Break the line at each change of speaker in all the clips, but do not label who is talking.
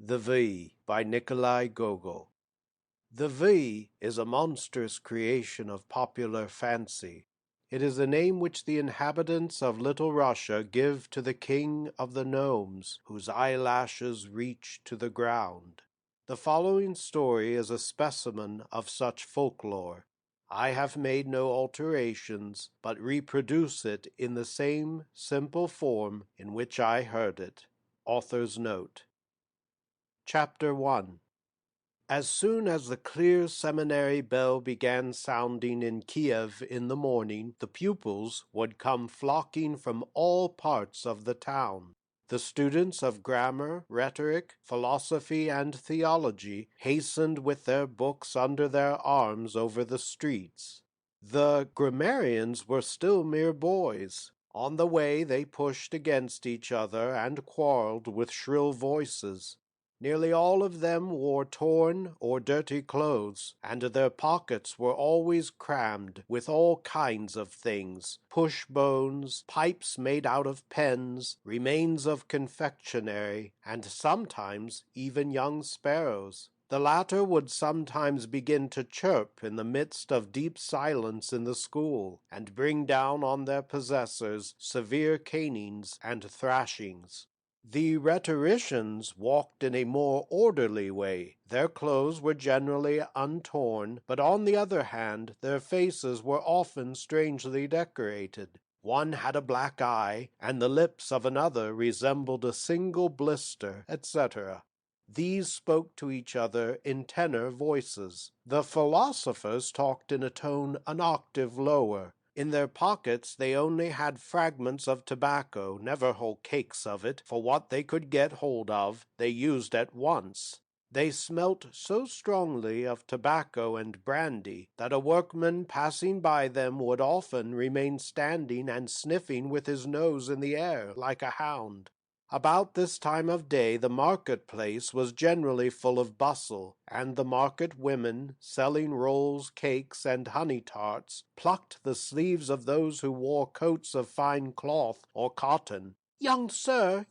The V by Nikolai Gogol. The V is a monstrous creation of popular fancy. It is the name which the inhabitants of Little Russia give to the king of the gnomes, whose eyelashes reach to the ground. The following story is a specimen of such folklore. I have made no alterations, but reproduce it in the same simple form in which I heard it. Author's note. Chapter 1. As soon as the clear seminary bell began sounding in Kiev in the morning, the pupils would come flocking from all parts of the town. The students of grammar, rhetoric, philosophy, and theology hastened with their books under their arms over the streets. The grammarians were still mere boys. On the way they pushed against each other and quarreled with shrill voices. Nearly all of them wore torn or dirty clothes, and their pockets were always crammed with all kinds of things: push bones, pipes made out of pens, remains of confectionery, and sometimes even young sparrows. The latter would sometimes begin to chirp in the midst of deep silence in the school, and bring down on their possessors severe canings and thrashings. The rhetoricians walked in a more orderly way. Their clothes were generally untorn, but on the other hand their faces were often strangely decorated. One had a black eye, and the lips of another resembled a single blister, etc. These spoke to each other in tenor voices. The philosophers talked in a tone an octave lower. In their pockets they only had fragments of tobacco, never whole cakes of it, for what they could get hold of they used at once. They smelt so strongly of tobacco and brandy that a workman passing by them would often remain standing and sniffing with his nose in the air like a hound. About this time of day the market-place was generally full of bustle, and the market women, selling rolls, cakes, and honey-tarts, plucked the sleeves of those who wore coats of fine cloth or cotton. Young sir,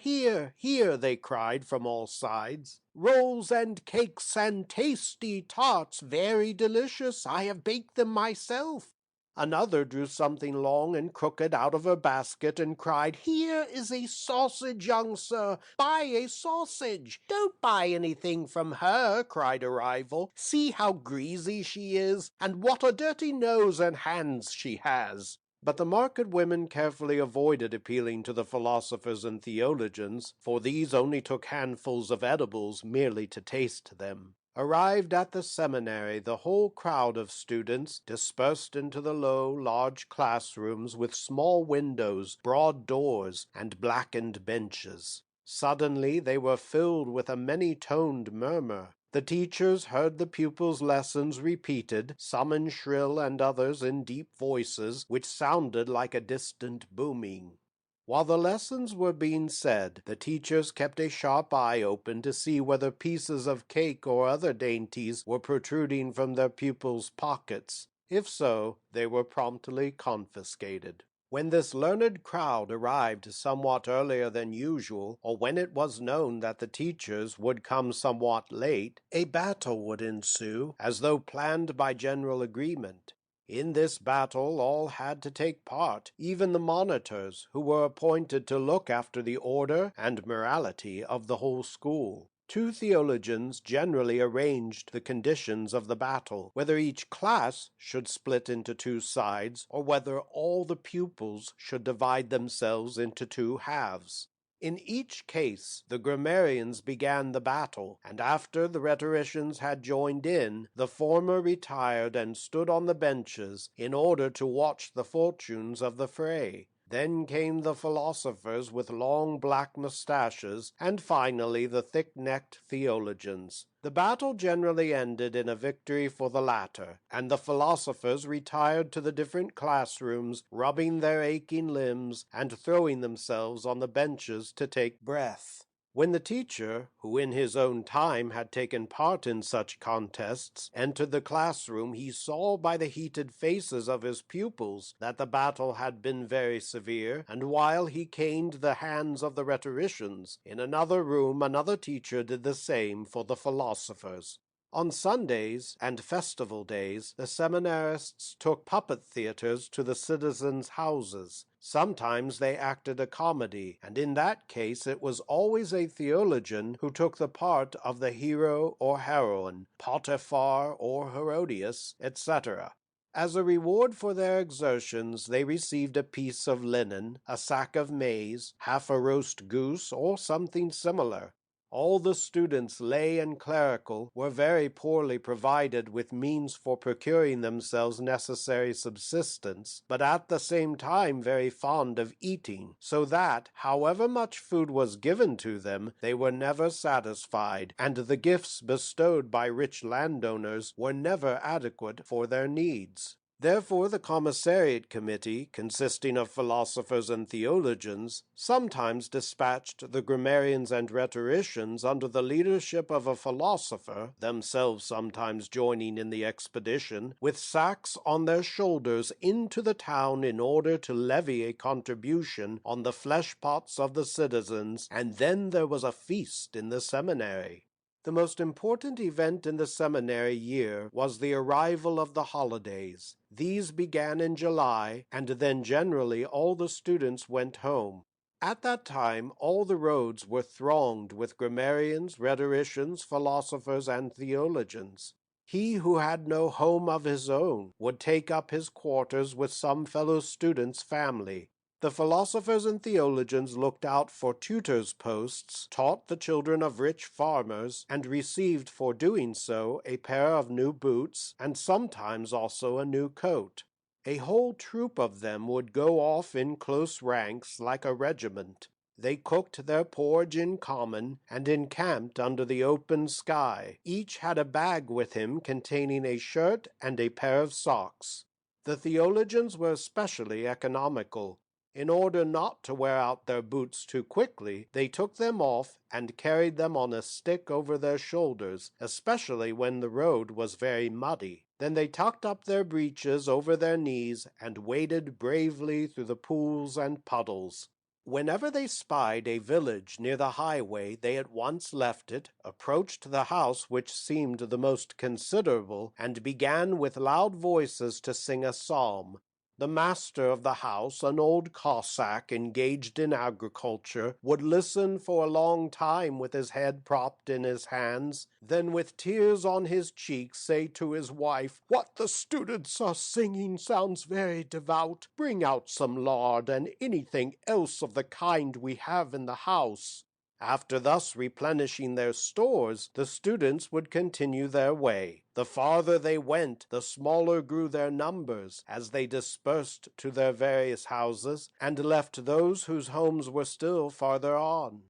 here, here," they cried from all sides. "Rolls and cakes and tasty tarts, very delicious. I have baked them myself." Another drew something long and crooked out of her basket and cried, "Here is a sausage, young sir. Buy a sausage." "Don't buy anything from her," cried a rival. "See how greasy she is, and what a dirty nose and hands she has." But the market women carefully avoided appealing to the philosophers and theologians, for these only took handfuls of edibles merely to taste them. Arrived at the seminary, the whole crowd of students dispersed into the low, large classrooms with small windows, broad doors, and blackened benches. Suddenly they were filled with a many-toned murmur. The teachers heard the pupils' lessons repeated, some in shrill and others in deep voices, which sounded like a distant booming. While the lessons were being said, the teachers kept a sharp eye open to see whether pieces of cake or other dainties were protruding from their pupils' pockets. If so, they were promptly confiscated. When this learned crowd arrived somewhat earlier than usual, or when it was known that the teachers would come somewhat late, a battle would ensue, as though planned by general agreement. In this battle all had to take part, even the monitors, who were appointed to look after the order and morality of the whole school. Two theologians generally arranged the conditions of the battle, whether each class should split into two sides, or whether all the pupils should divide themselves into two halves. In each case the grammarians began the battle, and after the rhetoricians had joined in, the former retired and stood on the benches in order to watch the fortunes of the fray. Then came the philosophers with long black mustaches, and finally the thick-necked theologians. The battle generally ended in a victory for the latter, and the philosophers retired to the different classrooms, rubbing their aching limbs and throwing themselves on the benches to take breath. When the teacher, who in his own time had taken part in such contests, entered the classroom, he saw by the heated faces of his pupils that the battle had been very severe, and while he caned the hands of the rhetoricians, in another room another teacher did the same for the philosophers. On Sundays and festival days, the seminarists took puppet theaters to the citizens' houses. Sometimes they acted a comedy, and in that case it was always a theologian who took the part of the hero or heroine, Potiphar or Herodias, etc. As a reward for their exertions, they received a piece of linen, a sack of maize, half a roast goose, or something similar. All the students, lay and clerical, were very poorly provided with means for procuring themselves necessary subsistence, but at the same time very fond of eating, so that, however much food was given to them, they were never satisfied, and the gifts bestowed by rich landowners were never adequate for their needs. Therefore the commissariat committee, consisting of philosophers and theologians, sometimes dispatched the grammarians and rhetoricians under the leadership of a philosopher, themselves sometimes joining in the expedition, with sacks on their shoulders into the town in order to levy a contribution on the flesh-pots of the citizens, and then there was a feast in the seminary. The most important event in the seminary year was the arrival of the holidays. These began in July, and then generally all the students went home. At that time all the roads were thronged with grammarians, rhetoricians, philosophers, and theologians. He who had no home of his own would take up his quarters with some fellow student's family. The philosophers and theologians looked out for tutors' posts, taught the children of rich farmers, and received for doing so a pair of new boots, and sometimes also a new coat. A whole troop of them would go off in close ranks like a regiment. They cooked their porridge in common, and encamped under the open sky. Each had a bag with him containing a shirt and a pair of socks. The theologians were especially economical. In order not to wear out their boots too quickly, they took them off and carried them on a stick over their shoulders, especially when the road was very muddy. Then they tucked up their breeches over their knees and waded bravely through the pools and puddles. Whenever they spied a village near the highway, they at once left it, approached the house which seemed the most considerable, and began with loud voices to sing a psalm. The master of the house, an old Cossack engaged in agriculture, would listen for a long time with his head propped in his hands, then with tears on his cheeks say to his wife, "What the students are singing sounds very devout. Bring out some lard and anything else of the kind we have in the house." After thus replenishing their stores, the students would continue their way. The farther they went, the smaller grew their numbers, as they dispersed to their various houses, and left those whose homes were still farther on.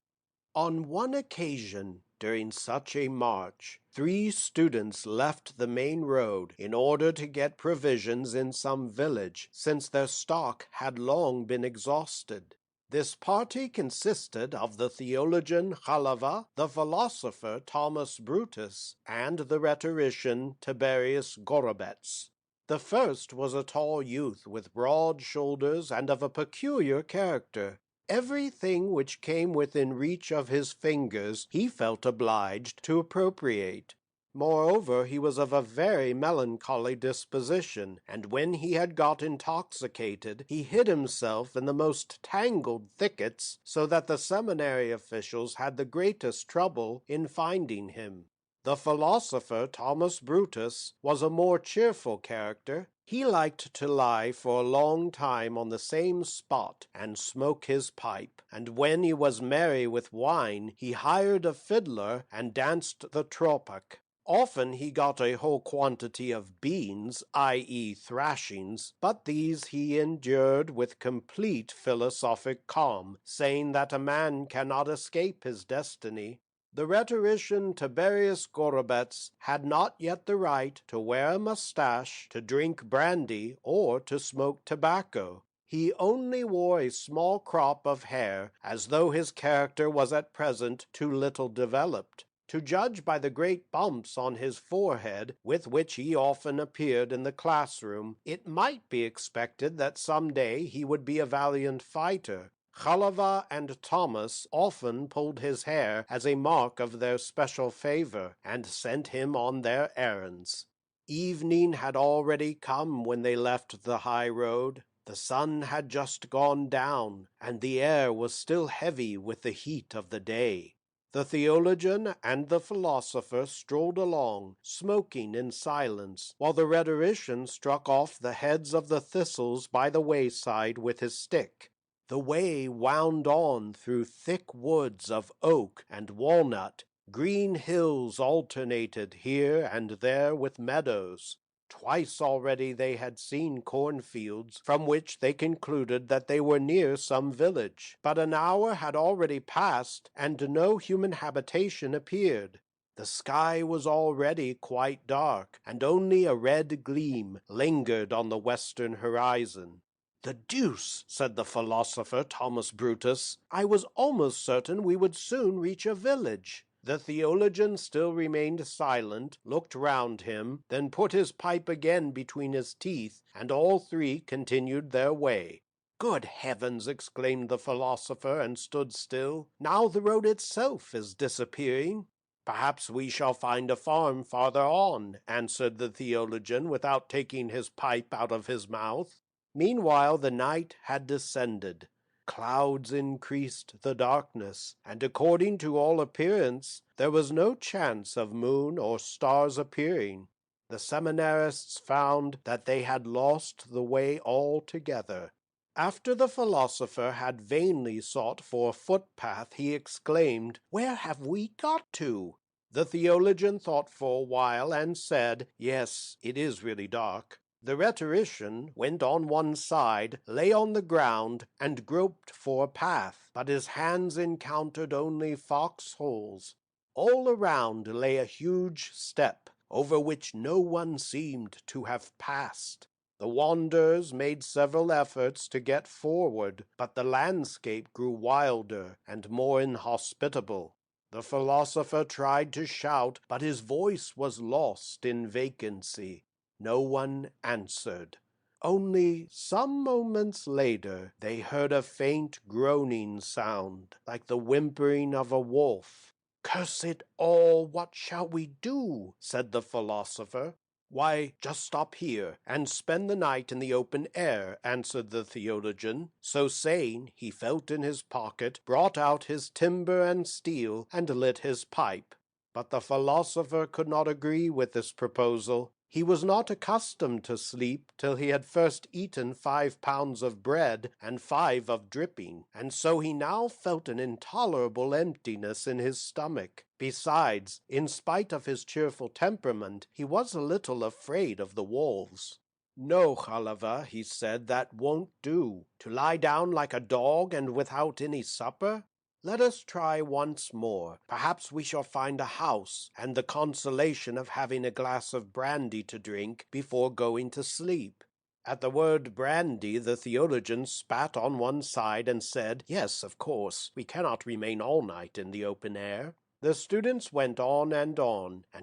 On one occasion, during such a march, 3 students left the main road in order to get provisions in some village, since their stock had long been exhausted. This party consisted of the theologian Halava, the philosopher Thomas Brutus, and the rhetorician Tiberius Gorobetz. The first was a tall youth with broad shoulders and of a peculiar character. Everything which came within reach of his fingers he felt obliged to appropriate. Moreover, he was of a very melancholy disposition, and when he had got intoxicated, he hid himself in the most tangled thickets, so that the seminary officials had the greatest trouble in finding him. The philosopher Thomas Brutus was a more cheerful character. He liked to lie for a long time on the same spot and smoke his pipe, and when he was merry with wine, he hired a fiddler and danced the tropak. Often he got a whole quantity of beans, i.e. thrashings, but these he endured with complete philosophic calm, saying that a man cannot escape his destiny. The rhetorician Tiberius Gorobetz had not yet the right to wear a mustache, to drink brandy, or to smoke tobacco. He only wore a small crop of hair, as though his character was at present too little developed. To judge by the great bumps on his forehead, with which he often appeared in the classroom, it might be expected that some day he would be a valiant fighter. Chalava and Thomas often pulled his hair as a mark of their special favor, and sent him on their errands. Evening had already come when they left the high road. The sun had just gone down, and the air was still heavy with the heat of the day. The theologian and the philosopher strolled along, smoking in silence, while the rhetorician struck off the heads of the thistles by the wayside with his stick. The way wound on through thick woods of oak and walnut. Green hills alternated here and there with meadows. Twice already they had seen cornfields, from which they concluded that they were near some village. But an hour had already passed, and no human habitation appeared. The sky was already quite dark, and only a red gleam lingered on the western horizon. "The deuce," said the philosopher Thomas Brutus, "I was almost certain we would soon reach a village." The theologian still remained silent, looked round him, then put his pipe again between his teeth, and all three continued their way. "Good heavens!" exclaimed the philosopher, and stood still. "Now the road itself is disappearing." "Perhaps we shall find a farm farther on," answered the theologian, without taking his pipe out of his mouth. Meanwhile the night had descended. Clouds increased the darkness, and according to all appearance there was no chance of moon or stars appearing. The seminarists found that they had lost the way altogether. After the philosopher had vainly sought for a footpath, he exclaimed, "Where have we got to?" The theologian thought for a while and said, "Yes, it is really dark." The rhetorician went on one side, lay on the ground, and groped for a path, but his hands encountered only foxholes. All around lay a huge steppe, over which no one seemed to have passed. The wanderers made several efforts to get forward, but the landscape grew wilder and more inhospitable. The philosopher tried to shout, but his voice was lost in vacancy. No one answered. Only some moments later they heard a faint groaning sound, like the whimpering of a wolf. "Curse it all, what shall we do?" said the philosopher. "Why, just stop here, and spend the night in the open air," answered the theologian. So saying, he felt in his pocket, brought out his timber and steel, and lit his pipe. But the philosopher could not agree with this proposal. He was not accustomed to sleep till he had first eaten 5 pounds of bread and 5 of dripping, and so he now felt an intolerable emptiness in his stomach. Besides, in spite of his cheerful temperament, he was a little afraid of the wolves. "No, Chalava," he said, "that won't do. To lie down like a dog and without any supper? Let us try once more. Perhaps we shall find a house, and the consolation of having a glass of brandy to drink before going to sleep." At the word brandy, the theologian spat on one side and said, "Yes, of course, we cannot remain all night in the open air." The students went on, and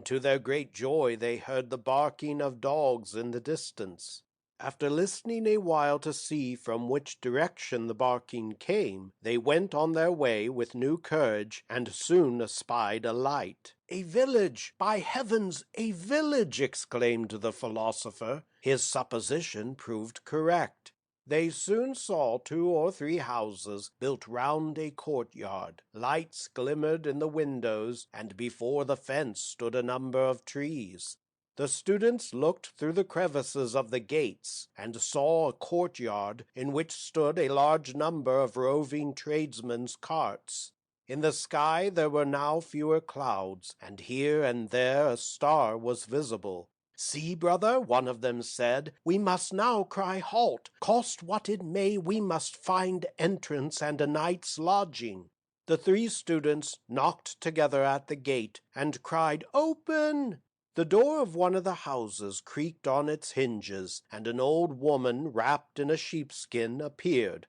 to their great joy they heard the barking of dogs in the distance. After listening a while to see from which direction the barking came, they went on their way with new courage, and soon espied a light. "A village! By heavens, a village!" exclaimed the philosopher. His supposition proved correct. They soon saw 2 or 3 houses built round a courtyard. Lights glimmered in the windows, and before the fence stood a number of trees. The students looked through the crevices of the gates, and saw a courtyard in which stood a large number of roving tradesmen's carts. In the sky there were now fewer clouds, and here and there a star was visible. "See, brother," one of them said, "we must now cry halt. Cost what it may, we must find entrance and a night's lodging." The 3 students knocked together at the gate, and cried, "Open!" The door of one of the houses creaked on its hinges, and an old woman wrapped in a sheepskin appeared.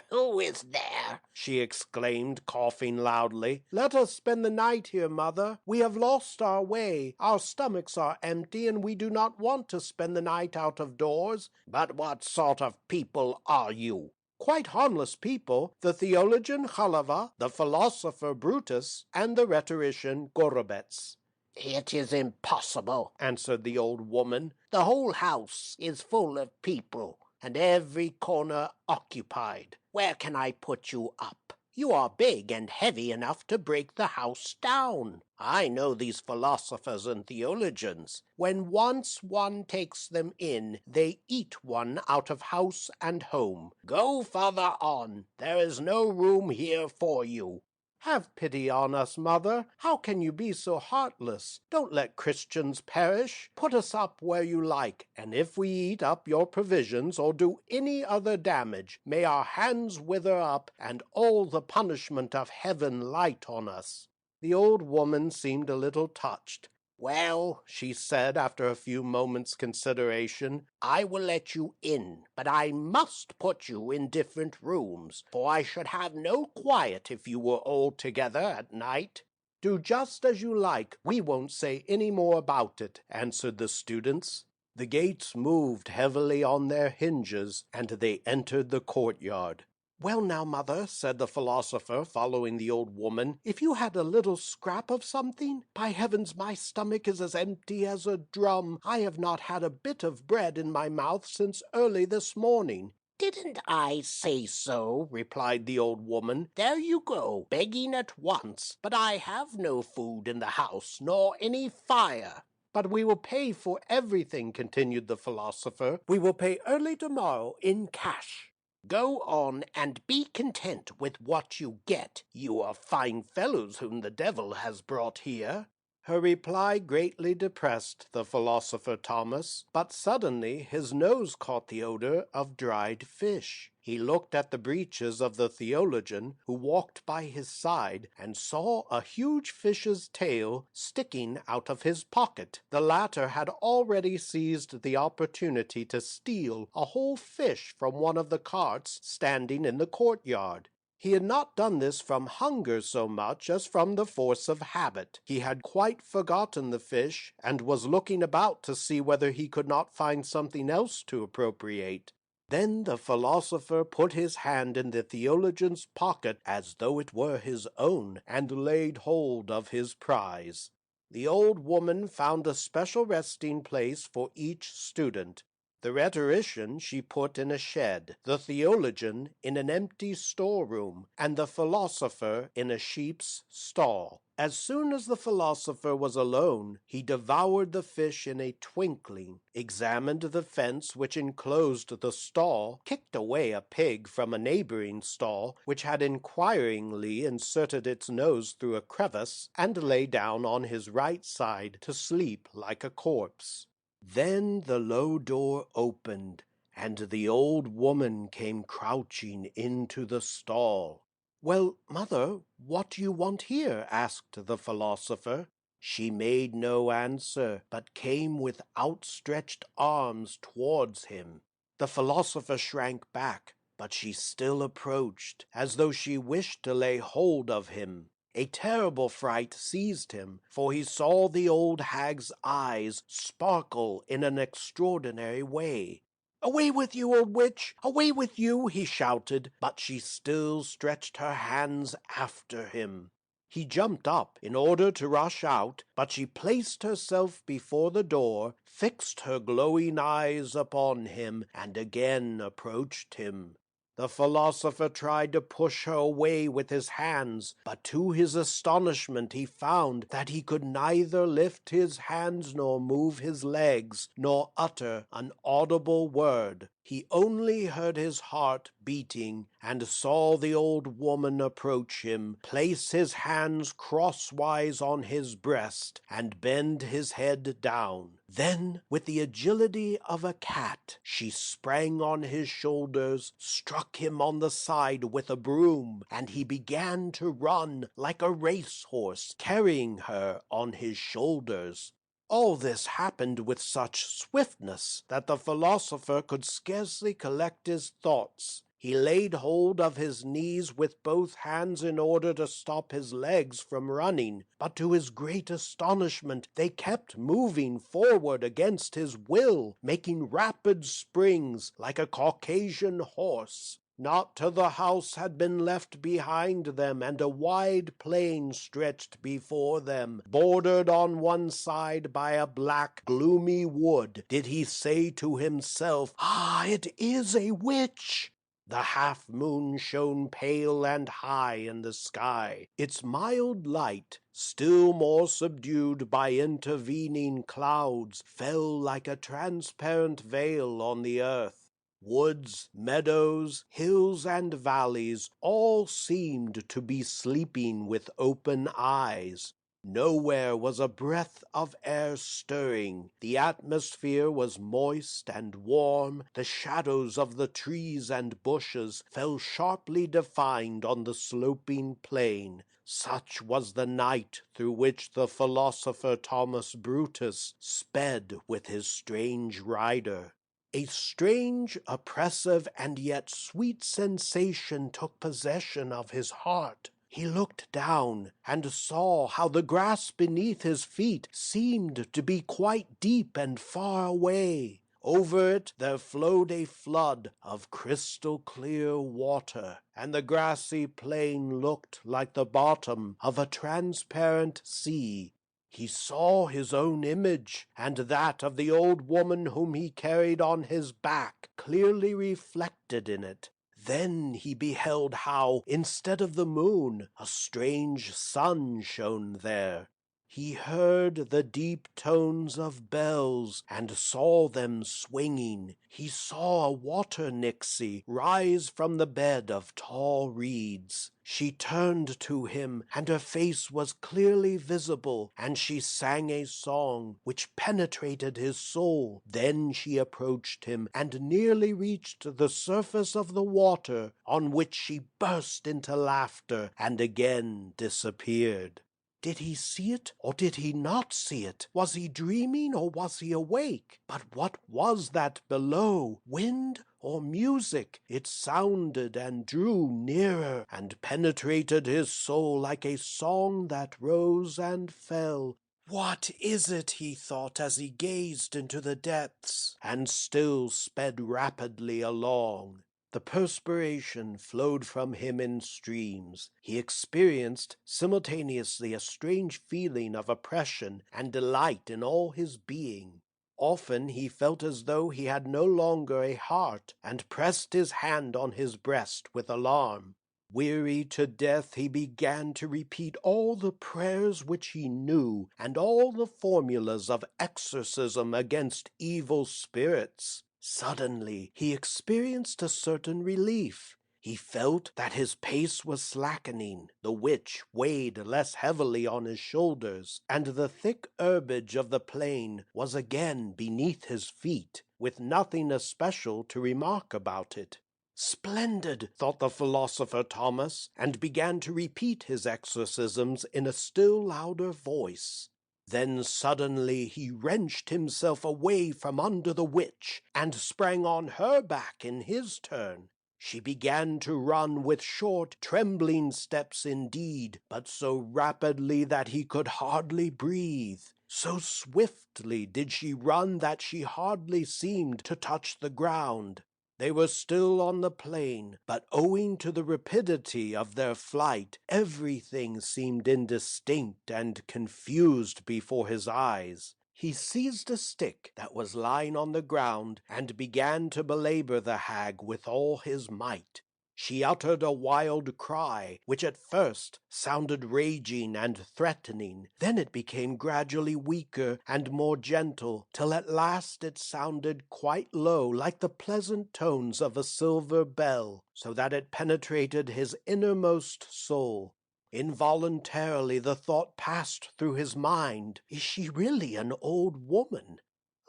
"Who is there?"
she exclaimed, coughing loudly. "Let us spend the night here, mother. We have lost our way. Our stomachs are empty, and we do not want to spend the night out of doors."
"But what sort of people are you?"
"Quite harmless people, the theologian Halava, the philosopher Brutus, and the rhetorician Gorobets."
"It is impossible,"
answered the old woman.
"The whole house is full of people, and every corner occupied. Where can I put you up? You are big and heavy enough to break the house down. I know these philosophers and theologians. When once one takes them in, they eat one out of house and home. Go farther on. There is no room here for you."
"Have pity on us, mother. How can you be so heartless? Don't let Christians perish. Put us up where you like, and if we eat up your provisions or do any other damage, may our hands wither up and all the punishment of heaven light on us." The old woman seemed a little touched.
"Well,"
she said after a few moments' consideration,
"I will let you in, but I must put you in different rooms, for I should have no quiet if you were all together at night."
"Do just as you like. We won't say any more about it," answered the students. The gates moved heavily on their hinges, and they entered the courtyard. "Well now, mother," said the philosopher, following the old woman, "if you had a little scrap of something? By heavens, my stomach is as empty as a drum. I have not had a bit of bread in my mouth since early this morning."
"Didn't I say so?" replied the old woman. "There you go, begging at once. But I have no food in the house, nor any fire."
"But we will pay for everything," continued the philosopher. "We will pay early tomorrow in cash."
"Go on, and be content with what you get. You are fine fellows whom the devil has brought here."
Her reply greatly depressed the philosopher Thomas, but suddenly his nose caught the odor of dried fish. He looked at the breeches of the theologian, who walked by his side, and saw a huge fish's tail sticking out of his pocket. The latter had already seized the opportunity to steal a whole fish from one of the carts standing in the courtyard. He had not done this from hunger so much as from the force of habit. He had quite forgotten the fish, and was looking about to see whether he could not find something else to appropriate. Then the philosopher put his hand in the theologian's pocket as though it were his own, and laid hold of his prize. The old woman found a special resting place for each student. The rhetorician she put in a shed, the theologian in an empty storeroom, and the philosopher in a sheep's stall. As soon as the philosopher was alone, he devoured the fish in a twinkling, examined the fence which enclosed the stall, kicked away a pig from a neighboring stall, which had inquiringly inserted its nose through a crevice, and lay down on his right side to sleep like a corpse. Then the low door opened, and the old woman came crouching into the stall. "Well, mother, what do you want here?" asked the philosopher. She made no answer, but came with outstretched arms towards him. The philosopher shrank back, but she still approached, as though she wished to lay hold of him. A terrible fright seized him, for he saw the old hag's eyes sparkle in an extraordinary way. "Away with you, old witch! Away with you!" he shouted, but she still stretched her hands after him. He jumped up in order to rush out, but she placed herself before the door, fixed her glowing eyes upon him, and again approached him. The philosopher tried to push her away with his hands, but to his astonishment he found that he could neither lift his hands nor move his legs, nor utter an audible word. He only heard his heart beating, and saw the old woman approach him, place his hands crosswise on his breast, and bend his head down. Then, with the agility of a cat, she sprang on his shoulders, struck him on the side with a broom, and he began to run like a racehorse, carrying her on his shoulders. All this happened with such swiftness that the philosopher could scarcely collect his thoughts. He laid hold of his knees with both hands in order to stop his legs from running, but to his great astonishment they kept moving forward against his will, making rapid springs like a Caucasian horse. Not till the house had been left behind them, and a wide plain stretched before them, bordered on one side by a black, gloomy wood, did he say to himself, "Ah, it is a witch!" The half-moon shone pale and high in the sky. Its mild light, still more subdued by intervening clouds, fell like a transparent veil on the earth. Woods, meadows, hills, and valleys all seemed to be sleeping with open eyes. Nowhere was a breath of air stirring. The atmosphere was moist and warm. The shadows of the trees and bushes fell sharply defined on the sloping plain. Such was the night through which the philosopher Thomas Brutus sped with his strange rider. A strange, oppressive, and yet sweet sensation took possession of his heart. He looked down and saw how the grass beneath his feet seemed to be quite deep and far away. Over it there flowed a flood of crystal clear water, and the grassy plain looked like the bottom of a transparent sea. He saw his own image, and that of the old woman whom he carried on his back, clearly reflected in it. Then he beheld how, instead of the moon, a strange sun shone there. He heard the deep tones of bells, and saw them swinging. He saw a water nixie rise from the bed of tall reeds. She turned to him, and her face was clearly visible, and she sang a song which penetrated his soul. Then she approached him, and nearly reached the surface of the water, on which she burst into laughter, and again disappeared. Did he see it, or did he not see it? Was he dreaming, or was he awake? But what was that below? Wind or music? It sounded and drew nearer, and penetrated his soul like a song that rose and fell. What is it, he thought, as he gazed into the depths, and still sped rapidly along. The perspiration flowed from him in streams. He experienced simultaneously a strange feeling of oppression and delight in all his being. Often he felt as though he had no longer a heart, and pressed his hand on his breast with alarm. Weary to death, he began to repeat all the prayers which he knew, and all the formulas of exorcism against evil spirits. Suddenly he experienced a certain relief. He felt that his pace was slackening, the witch weighed less heavily on his shoulders, and the thick herbage of the plain was again beneath his feet, with nothing especial to remark about it. Splendid, thought the philosopher Thomas, and began to repeat his exorcisms in a still louder voice. Then suddenly he wrenched himself away from under the witch, and sprang on her back in his turn. She began to run with short, trembling steps indeed, but so rapidly that he could hardly breathe. So swiftly did she run that she hardly seemed to touch the ground. They were still on the plain, but owing to the rapidity of their flight, everything seemed indistinct and confused before his eyes. He seized a stick that was lying on the ground, and began to belabor the hag with all his might. She uttered a wild cry, which at first sounded raging and threatening. Then it became gradually weaker and more gentle, till at last it sounded quite low, like the pleasant tones of a silver bell, so that it penetrated his innermost soul. Involuntarily the thought passed through his mind, is she really an old woman?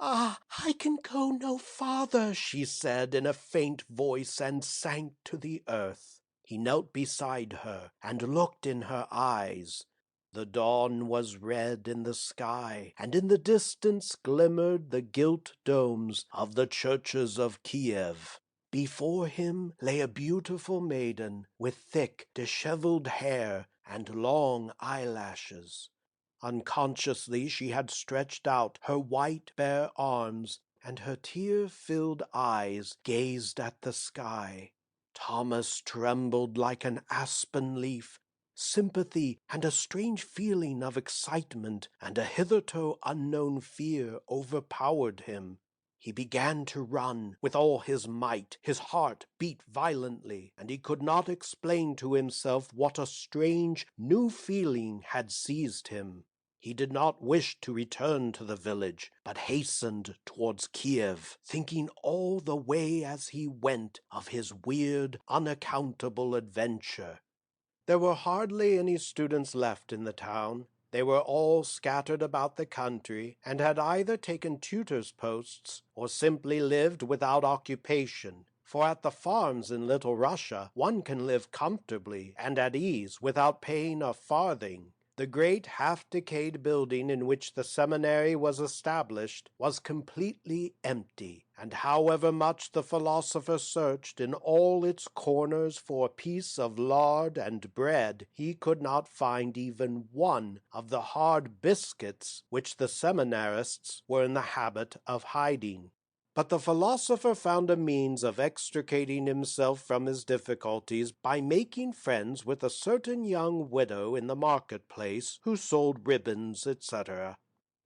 "Ah, I can go no farther," she said in a faint voice, and sank to the earth. He knelt beside her, and looked in her eyes. The dawn was red in the sky, and in the distance glimmered the gilt domes of the churches of Kiev. Before him lay a beautiful maiden with thick, disheveled hair and long eyelashes. Unconsciously she had stretched out her white, bare arms, and her tear-filled eyes gazed at the sky. Thomas trembled like an aspen leaf. Sympathy and a strange feeling of excitement and a hitherto unknown fear overpowered him. He began to run with all his might. His heart beat violently, and he could not explain to himself what a strange, new feeling had seized him. He did not wish to return to the village, but hastened towards Kiev, thinking all the way as he went of his weird, unaccountable adventure. There were hardly any students left in the town. They were all scattered about the country, and had either taken tutors' posts or simply lived without occupation. For at the farms in Little Russia one can live comfortably and at ease without paying a farthing. The great half-decayed building in which the seminary was established was completely empty, and however much the philosopher searched in all its corners for a piece of lard and bread, he could not find even one of the hard biscuits which the seminarists were in the habit of hiding. But the philosopher found a means of extricating himself from his difficulties by making friends with a certain young widow in the market-place who sold ribbons, etc.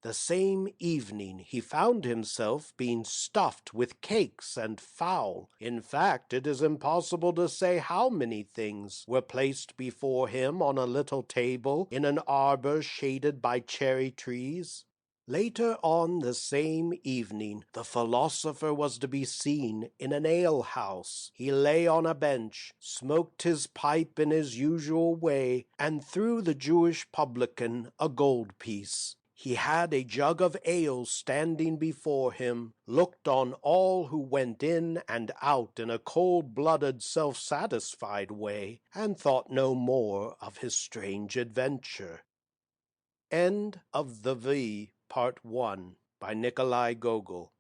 The same evening he found himself being stuffed with cakes and fowl. In fact, it is impossible to say how many things were placed before him on a little table in an arbor shaded by cherry trees. Later on the same evening, the philosopher was to be seen in an ale-house. He lay on a bench, smoked his pipe in his usual way, and threw the Jewish publican a gold piece. He had a jug of ale standing before him, looked on all who went in and out in a cold-blooded, self-satisfied way, and thought no more of his strange adventure. End of the V, Part 1, by Nikolai Gogol.